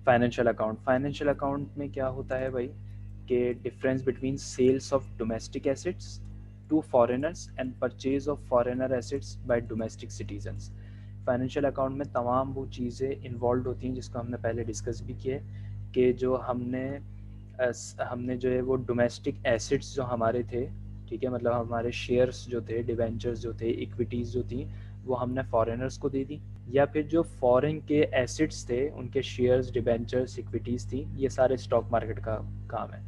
Financial account में क्या होता है भाई कि difference between sales of domestic assets to foreigners and purchase of foreigner assets by domestic citizens. Financial account में तमाम वो चीज़ें इन्वॉल्व होती हैं जिसको हमने पहले डिस्कस भी किया है कि जो हमने जो है वो डोमेस्टिक एसेट्स जो हमारे थे, ठीक है, मतलब हमारे शेयर्स जो थे, डिवेंचर्स जो थे, इक्विटीज़ जो थी, वो हमने फॉरेनर्स को दे दी, या फिर जो फॉरेन के एसेट्स थे उनके शेयर्स, डिबेंचर्स, इक्विटीज़ थी, ये सारे स्टॉक मार्केट का काम है,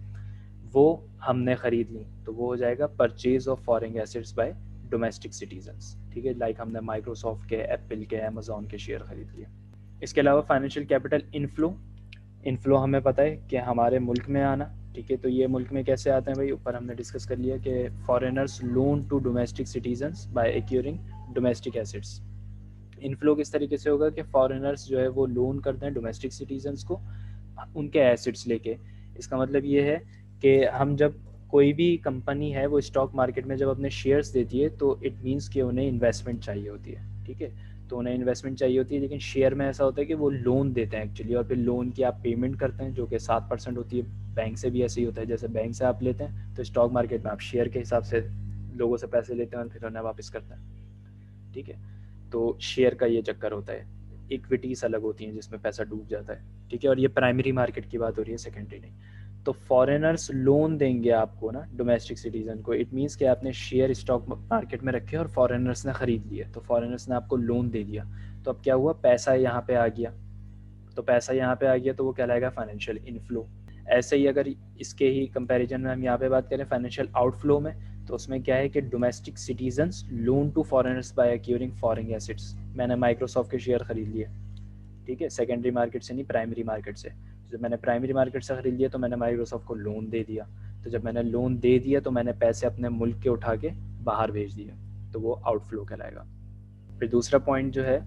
वो हमने ख़रीद ली, तो वो हो जाएगा purchase of foreign assets by domestic citizens. ठीक है, लाइक हमने माइक्रोसॉफ्ट के, एप्पल के, अमेजोन के शेयर खरीद लिए। इसके अलावा फाइनेंशियल कैपिटल इनफ्लो हमें पता है कि हमारे मुल्क में आना, ठीक है, तो ये मुल्क में कैसे आते हैं भाई, ऊपर हमने डिस्कस कर लिया कि foreigners loan to domestic citizens by acquiring domestic assets. Inflow किस तरीके से होगा कि फॉरेनर्स जो है वो लोन करते हैं डोमेस्टिक सिटीजन्स को उनके एसेट्स लेके। इसका मतलब ये है कि हम जब कोई भी कंपनी है वो स्टॉक मार्केट में जब अपने शेयर्स देती है तो इट मीन्स कि उन्हें इन्वेस्टमेंट चाहिए होती है, ठीक है, तो उन्हें इन्वेस्टमेंट चाहिए होती है, लेकिन शेयर में ऐसा होता है कि वो लोन देते हैं एक्चुअली, और फिर लोन की आप पेमेंट करते हैं जो कि 7% होती है। बैंक से भी ऐसे ही होता है, जैसे बैंक से आप लेते हैं तो स्टॉक मार्केट में आप शेयर के हिसाब से लोगों से पैसे लेते हैं और फिर उन्हें वापस करते हैं, ठीक है, तो शेयर का ये चक्कर होता है। इक्विटीज अलग होती हैं जिसमें पैसा डूब जाता है, ठीक है, और ये प्राइमरी मार्केट की बात हो रही है, सेकेंडरी नहीं। तो फॉरेनर्स लोन देंगे आपको ना डोमेस्टिक सिटीजन को, इट मीन्स कि आपने शेयर स्टॉक मार्केट में रखे और फॉरेनर्स ने ख़रीद लिए, तो फॉरेनर्स ने आपको लोन दे दिया, तो अब क्या हुआ, पैसा यहाँ पे आ गया, तो पैसा यहाँ पे आ गया तो वो कहलाएगा फाइनेंशियल इनफ्लो। ऐसे ही अगर इसके ही कंपैरिजन में हम यहाँ पे बात करें फाइनेंशियल आउटफ्लो में, तो उसमें क्या है कि domestic citizens loan to foreigners by acquiring foreign assets. मैंने माइक्रोसॉफ्ट के शेयर खरीद लिए, ठीक है, सेकेंडरी मार्केट से नहीं, प्राइमरी मार्केट से। जब मैंने प्राइमरी मार्केट से खरीद लिया तो मैंने माइक्रोसॉफ्ट को लोन दे दिया, तो जब मैंने लोन दे दिया तो मैंने पैसे अपने मुल्क के उठा के बाहर भेज दिए, तो वो आउटफ्लो कहलाएगा। फिर दूसरा पॉइंट जो है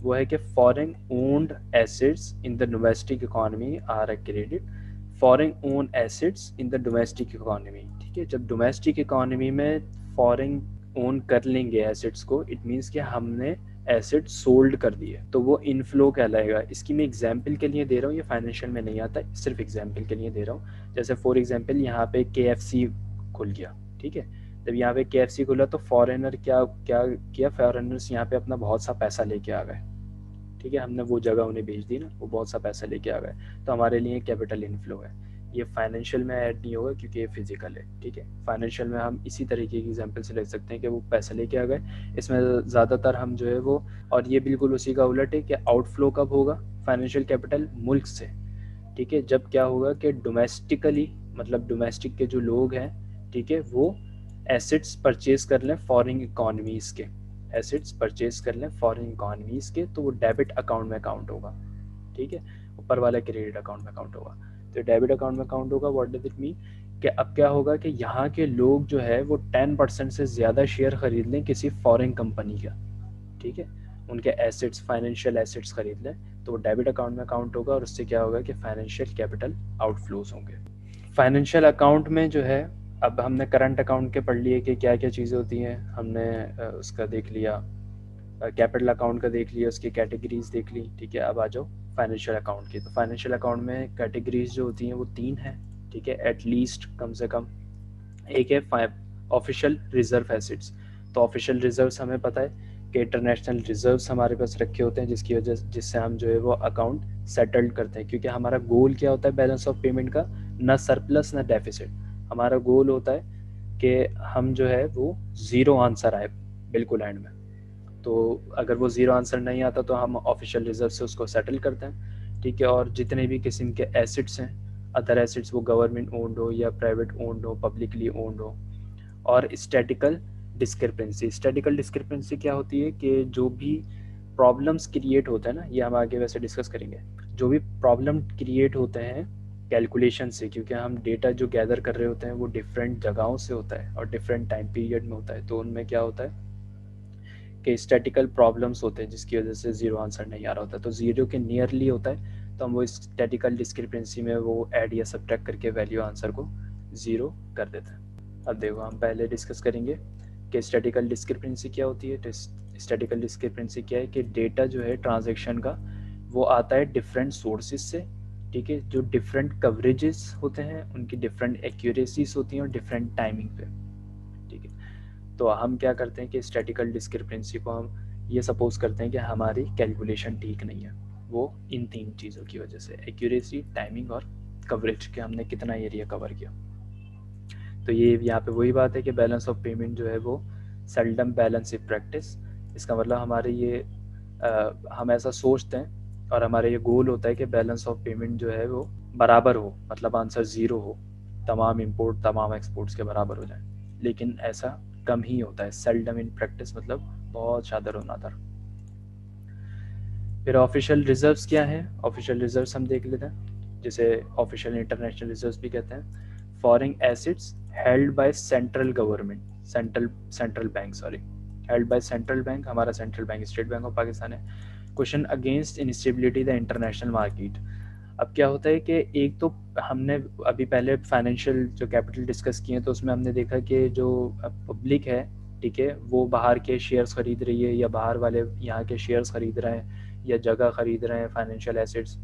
वो है कि foreign owned assets in the domestic economy are credit. Foreign owned assets in the domestic economy, ठीक है, जब डोमेस्टिक इकोनॉमी में फॉरेन ओन कर लेंगे एसेट्स को, इट मीन्स कि हमने एसेट सोल्ड कर दिए, तो वो इनफ्लो कहलाएगा। इसकी मैं एग्जांपल के लिए दे रहा हूँ, ये फाइनेंशियल में नहीं आता, सिर्फ एग्जांपल के लिए दे रहा हूँ। जैसे फॉर एग्जांपल यहाँ पे KFC खुल गया, ठीक है, जब यहाँ पे KFC खुला तो फॉरेनर क्या क्या किया, फॉरेनर्स यहाँ पे अपना बहुत सा पैसा लेके आ गए, ठीक है, हमने वो जगह उन्हें भेज दी ना, वो बहुत सा पैसा लेके आ गए, तो हमारे लिए कैपिटल इनफ्लो है। ये फाइनेंशियल में ऐड नहीं होगा क्योंकि ये फिजिकल है, ठीक है। फाइनेंशियल में हम इसी तरीके की एग्जांपल से ले सकते हैं कि वो पैसा लेके आ गए, इसमें ज़्यादातर हम जो है वो, और ये बिल्कुल उसी का उलट है कि आउटफ्लो कब होगा फाइनेंशियल कैपिटल, मुल्क से, ठीक है, जब क्या होगा कि डोमेस्टिकली, मतलब डोमेस्टिक के जो लोग हैं, ठीक है, वो एसेट्स परचेज कर लें फॉरेन इकोनॉमीज़ के, एसेट्स परचेज कर लें फॉरेन इकोनॉमीज़ के, तो वो डेबिट अकाउंट में काउंट होगा, ठीक है, ऊपर वाला क्रेडिट अकाउंट में काउंट होगा, तो डेबिट अकाउंट में काउंट होगा। व्हाट डज इट मीन कि अब क्या होगा कि यहाँ के लोग जो है वो 10% से ज़्यादा शेयर खरीद लें किसी फॉरेन कंपनी का, ठीक है, उनके एसेट्स, फाइनेंशियल एसेट्स खरीद लें, तो वो डेबिट अकाउंट में काउंट होगा, और उससे क्या होगा कि फाइनेंशियल कैपिटल आउटफ्लोज होंगे। फाइनेंशियल अकाउंट में जो है, अब हमने करंट अकाउंट के पढ़ लिए कि क्या क्या चीज़ें होती हैं, हमने उसका देख लिया, कैपिटल अकाउंट का देख लिया, उसकी कैटेगरीज देख ली, ठीक है, अब आ जाओ फाइनेंशियल अकाउंट की। तो फाइनेंशियल अकाउंट में कैटेगरीज जो होती हैं वो 3 हैं, ठीक है, एटलीस्ट, कम से कम। एक है ऑफिशियल रिजर्व एसिड्स, तो ऑफिशियल रिजर्व्स हमें पता है कि इंटरनेशनल रिजर्व्स हमारे पास रखे होते हैं जिसकी वजह जिससे हम जो है वो अकाउंट सेटल्ड करते हैं, क्योंकि हमारा गोल क्या होता है बैलेंस ऑफ पेमेंट का, ना सरप्लस ना डेफिसिट। हमारा गोल होता है कि हम जो है वो ज़ीरो आंसर आए बिल्कुल एंड में, तो अगर वो ज़ीरो आंसर नहीं आता तो हम ऑफिशियल रिजर्व से उसको सेटल करते हैं, ठीक है। और जितने भी किस्म के एसिड्स हैं, अदर एसिड्स, वो गवर्नमेंट ओन्ड हो या प्राइवेट ओन्ड हो, पब्लिकली ओन्ड हो। और स्टैटिकल डिस्क्रिपेंसी क्या होती है कि जो भी प्रॉब्लम्स क्रिएट होते हैं ना, ये हम आगे वैसे डिस्कस करेंगे, जो भी प्रॉब्लम क्रिएट होते हैं कैलकुलेशन से, क्योंकि हम डेटा जो गैदर कर रहे होते हैं वो डिफरेंट जगहों से होता है और डिफरेंट टाइम पीरियड में होता है, तो उनमें क्या होता है कि स्टैटिकल प्रॉब्लम्स होते हैं जिसकी वजह से ज़ीरो आंसर नहीं आ रहा होता, तो ज़ीरो के नियरली होता है, तो हम वो स्टैटिकल डिस्क्रिपेंसी में वो ऐड या सब्ट्रैक्ट करके वैल्यू आंसर को ज़ीरो कर देते हैं। अब देखो, हम पहले डिस्कस करेंगे कि स्टैटिकल डिस्क्रिपेंसी क्या होती है। तो स्टैटिकल डिस्क्रिपेंसी क्या है कि डेटा जो है ट्रांजैक्शन का वो आता है डिफरेंट सोर्सेज से, ठीक है, जो डिफरेंट कवरेजेस होते हैं उनकी डिफरेंट एक्यूरेसीज होती हैं और डिफरेंट टाइमिंग पे, ठीक है। तो हम क्या करते हैं कि स्टैटिकल डिस्क्रिपेंसी को हम ये सपोज करते हैं कि हमारी कैलकुलेशन ठीक नहीं है, वो इन 3 चीज़ों की वजह से, एक्यूरेसी, टाइमिंग और कवरेज, के हमने कितना एरिया कवर किया। तो ये यहाँ पे वही बात है कि बैलेंस ऑफ पेमेंट जो है वो सेल्डम बैलेंस इन प्रैक्टिस। इसका मतलब हमारे ये हम ऐसा सोचते हैं और हमारा ये गोल होता है कि बैलेंस ऑफ पेमेंट जो है वो बराबर हो, मतलब आंसर 0 हो, तमाम इंपोर्ट तमाम एक्सपोर्ट्स के बराबर हो जाए, लेकिन ऐसा कम ही होता है, सेल्डम इन प्रैक्टिस, मतलब बहुत शादर होना था। फिर ऑफिशियल रिजर्व्स क्या है? ऑफिशियल रिजर्व्स हम देख लेते हैं, जिसे ऑफिशियल इंटरनेशनल रिजर्व्स भी कहते हैं। Foreign assets held by central government, central bank, sorry, held by central bank, हमारा central bank state bank of Pakistan है। Question against instability the international market. अब क्या होता है कि एक तो हमने अभी पहले फाइनेंशियल जो कैपिटल डिस्कस किए तो उसमें हमने देखा कि जो पब्लिक है, ठीक है, वो बाहर के शेयर्स खरीद रही है या बाहर वाले यहाँ के शेयर्स खरीद रहे हैं या जगह खरीद रहे हैं, फाइनेंशियल एसेट्स।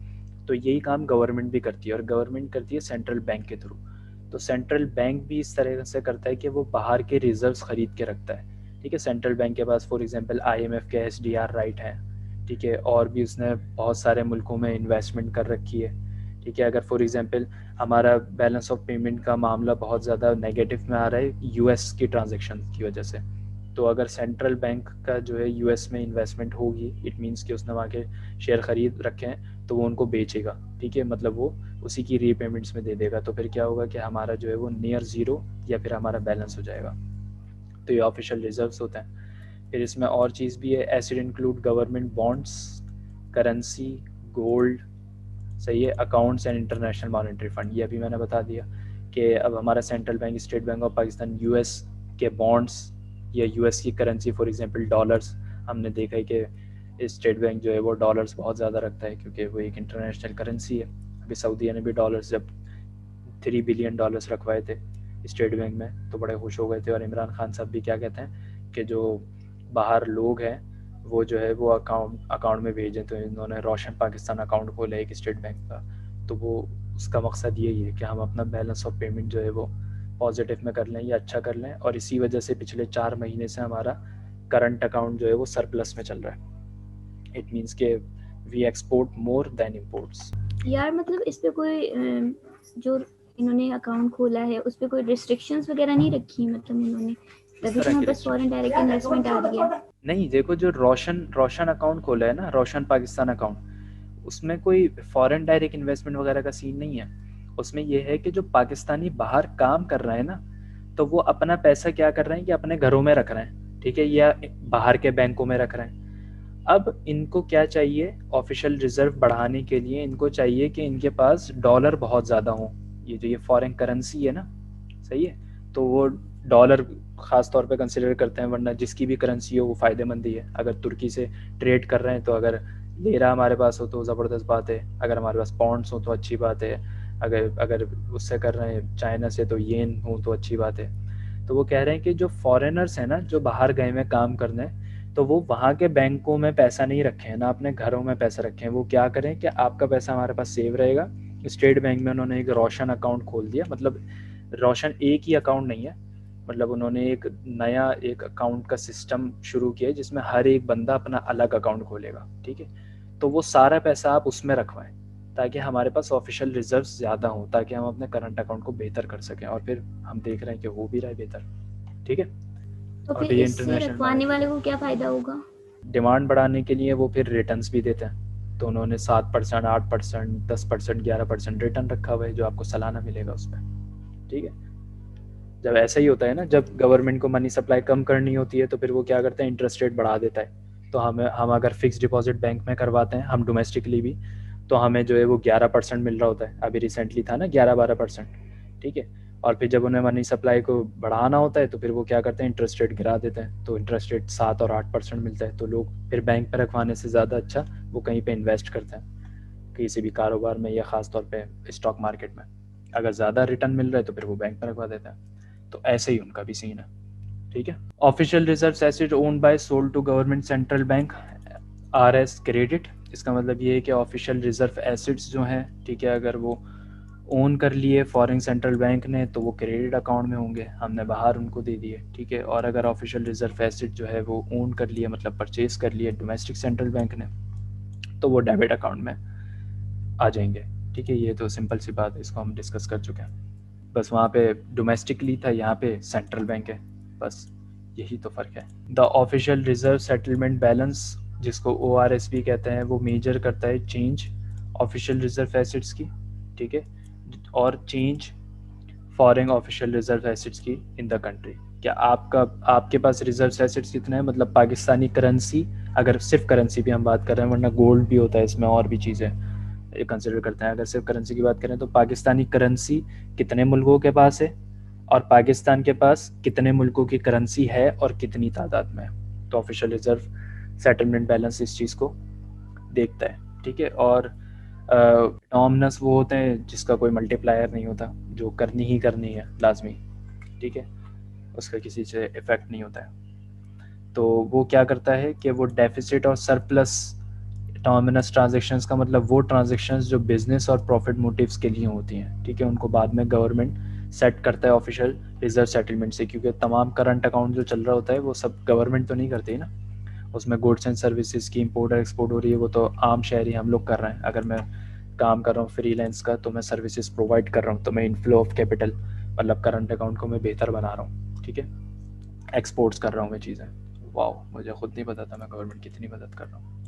तो यही काम गवर्नमेंट भी करती है और गवर्नमेंट करती है सेंट्रल बैंक के थ्रू। तो सेंट्रल बैंक भी इस तरह से करता है कि वो बाहर के रिजर्व्स खरीद के रखता है, ठीक है। सेंट्रल बैंक के पास फॉर एग्जांपल IMF के SDR राइट हैं, ठीक है, और भी उसने बहुत सारे मुल्कों में इन्वेस्टमेंट कर रखी है, ठीक है। अगर फॉर एग्जांपल हमारा बैलेंस ऑफ पेमेंट का मामला बहुत ज़्यादा नेगेटिव में आ रहा है US की ट्रांजेक्शन की वजह से, तो अगर सेंट्रल बैंक का जो है US में इन्वेस्टमेंट होगी, इट मीन्स कि उसने वहाँ के शेयर खरीद रखे हैं तो वो उनको बेचेगा, ठीक है, मतलब वो उसी की रीपेमेंट्स में दे देगा। तो फिर क्या होगा कि हमारा जो है वो नियर ज़ीरो या फिर हमारा बैलेंस हो जाएगा। तो ये ऑफिशियल रिजर्व्स होते हैं। फिर इसमें और चीज़ भी है, acid include government bonds, currency, gold, सही है, accounts and international monetary fund. ये अभी मैंने बता दिया कि अब हमारा central bank state bank of Pakistan US के बॉन्ड्स या US की करेंसी, फॉर एग्जांपल डॉलर्स, हमने देखा है कि स्टेट बैंक जो है वो डॉलर्स बहुत ज़्यादा रखता है क्योंकि वो एक इंटरनेशनल करेंसी है। अभी सऊदीया ने भी डॉलर्स जब $3 बिलियन रखवाए थे स्टेट बैंक में तो बड़े खुश हो गए थे। और इमरान खान साहब भी क्या कहते हैं कि जो बाहर लोग हैं वो जो है वो अकाउंट में भेजें, तो इन्होंने रोशन पाकिस्तान अकाउंट खोला एक स्टेट बैंक का। तो वो उसका मकसद यही है कि हम अपना बैलेंस ऑफ पेमेंट जो है वो पॉजिटिव में कर लें या अच्छा कर लें, और इसी वजह से पिछले 4 महीने से हमारा करंट अकाउंट जो है वो सरप्लस में चल रहा है। इट मीन्स के we export more than imports. यार मतलब इस पे कोई जो इन्होंने अकाउंट खोला है उस पे कोई रिस्ट्रिक्शंस वगैरह नहीं रखी, मतलब इन्होंने, तभी तो हमारे पास फॉरेन डायरेक्ट इन्वेस्टमेंट आ रही है। नहीं, देखो जो रोशन अकाउंट खोला है ना, रोशन पाकिस्तान अकाउंट, उसमें कोई फॉरेन डायरेक्ट इन्वेस्टमेंट वगैरह का सीन नहीं है। उसमें यह है कि जो पाकिस्तानी बाहर काम कर रहे हैं ना, तो वो अपना पैसा क्या कर रहे हैं कि अपने घरों में रख रहे हैं, ठीक है, या बाहर के बैंकों में रख रहे हैं। अब इनको क्या चाहिए, ऑफिशियल रिजर्व बढ़ाने के लिए इनको चाहिए कि इनके पास डॉलर बहुत ज़्यादा हो, ये जो ये फॉरेन करेंसी है ना, सही है, तो वो डॉलर ख़ास तौर पे कंसिडर करते हैं, वरना जिसकी भी करेंसी हो वो फ़ायदेमंद ही है। अगर तुर्की से ट्रेड कर रहे हैं तो अगर लेरा हमारे पास हो तो ज़बरदस्त बात है, अगर हमारे पास पाउंड्स हो तो अच्छी बात है, अगर अगर उससे कर रहे हैं चाइना से तो येन हो तो अच्छी बात है। तो वो कह रहे हैं कि जो फॉरेनर्स हैं ना, जो बाहर गए हुए काम करने, तो वो वहाँ के बैंकों में पैसा नहीं रखें ना, अपने घरों में पैसा रखें। वो क्या करें कि आपका पैसा हमारे पास सेव रहेगा। स्टेट बैंक में उन्होंने एक रोशन अकाउंट खोल दिया, मतलब रोशन एक ही अकाउंट नहीं है, मतलब उन्होंने एक नया एक अकाउंट का सिस्टम शुरू किया है जिसमें हर एक बंदा अपना अलग अकाउंट खोलेगा, ठीक है। तो वो सारा पैसा आप उसमें रखवाएं ताकि हमारे पास ऑफिशियल रिजर्व्स ज़्यादा हों, ताकि हम अपने करंट अकाउंट को बेहतर कर सकें, और फिर हम देख रहे हैं कि हो भी रहा है बेहतर, ठीक है। तो और फिर फिर ये इससे इंटरनेशनल रखवाने वाले को क्या फायदा होगा? डिमांड बढ़ाने के लिए वो फिर रिटर्न्स भी देते हैं, तो उन्होंने 7%, 8%, 10%, 11% रिटर्न रखा हुआ है जो आपको सालाना मिलेगा उसमें, ठीक है। जब ऐसा ही होता है ना, जब गवर्नमेंट को मनी सप्लाई कम करनी होती है तो फिर वो क्या करते हैं, इंटरेस्ट रेट बढ़ा देता है। तो हम अगर फिक्स डिपॉजिट बैंक में करवाते हैं, हम डोमेस्टिकली भी, तो हमें जो है वो 11% मिल रहा होता है, अभी रिसेंटली था ना 11-12%, ठीक है। और फिर जब उन्हें मनी सप्लाई को बढ़ाना होता है तो फिर वो क्या करते हैं, इंटरेस्ट रेट गिरा देते हैं, तो इंटरेस्ट रेट 7 और 8% मिलता है। तो लोग फिर बैंक पर रखवाने से ज़्यादा अच्छा वो कहीं पे इन्वेस्ट करते हैं, किसी भी कारोबार में या ख़ास तौर पे स्टॉक मार्केट में। अगर ज़्यादा रिटर्न मिल रहा है तो फिर वो बैंक पर रखवा देते हैं। तो ऐसे ही उनका भी सीन है, ठीक है। Official reserve asset owned by sold to government central bank are as credit इसका मतलब ये है कि ऑफिशियल रिजर्व एसिड्स जो हैं, ठीक है, अगर वो ओन कर लिए फॉरेन सेंट्रल बैंक ने तो वो क्रेडिट अकाउंट में होंगे, हमने बाहर उनको दे दिए, ठीक है। और अगर ऑफिशियल रिजर्व एसिड जो है वो ओन कर लिए, मतलब परचेज कर लिए डोमेस्टिक सेंट्रल बैंक ने, तो वो डेबिट अकाउंट में आ जाएंगे, ठीक है। ये तो सिंपल सी बात है, इसको हम डिस्कस कर चुके हैं। बस वहाँ पे डोमेस्टिकली था, यहाँ पे सेंट्रल बैंक है, बस यही तो फ़र्क है। The official reserve settlement balance, जिसको ORS भी कहते हैं, वो मेजर करता है चेंज ऑफिशियल रिजर्व एसिड्स की, ठीक है, और change foreign official reserve acids की इन द कंट्री। क्या आपके पास रिजर्व एसिड्स कितने हैं, मतलब पाकिस्तानी करेंसी, अगर सिर्फ करेंसी भी हम बात कर रहे हैं, वरना गोल्ड भी होता है इसमें और भी चीज़ें कंसिडर करते हैं। अगर सिर्फ करेंसी की बात करें तो पाकिस्तानी करेंसी कितने मुल्कों के पास है, और पाकिस्तान के पास कितने मुल्कों की करेंसी है और कितनी तादाद में। तो ऑफिशियल रिजर्व सेटलमेंट बैलेंस इस चीज़ को देखता है, ठीक है। और नॉमिनस वो होते हैं जिसका कोई मल्टीप्लायर नहीं होता, जो करनी ही करनी है लाजमी, ठीक है, उसका किसी से इफेक्ट नहीं होता है। तो वो क्या करता है कि वो डेफिसिट और सरप्लस नॉमिनस ट्रांजेक्शन्स का मतलब वो ट्रांजेक्शन्स जो बिजनेस और प्रॉफिट मोटिव्स के लिए होती हैं, ठीक है, उनको बाद में गवर्नमेंट सेट करता है ऑफिशियल रिजर्व सेटलमेंट से, क्योंकि तमाम करंट अकाउंट जो चल रहा होता है वो सब गवर्नमेंट तो नहीं करती है ना, उसमें गुड्स एंड सर्विसेज की इम्पोर्ट और एक्सपोर्ट हो रही है, वो तो आम शहरी हम लोग कर रहे हैं। अगर मैं काम कर रहा हूँ फ्रीलांस का, तो मैं सर्विसेज प्रोवाइड कर रहा हूँ, तो मैं इनफ्लो ऑफ कैपिटल मतलब करंट अकाउंट को मैं बेहतर बना रहा हूँ, ठीक है, एक्सपोर्ट्स कर रहा हूँ मैं चीज़ें। वाह, मुझे खुद नहीं पता था मैं गवर्नमेंट कितनी मदद कर रहा हूँ।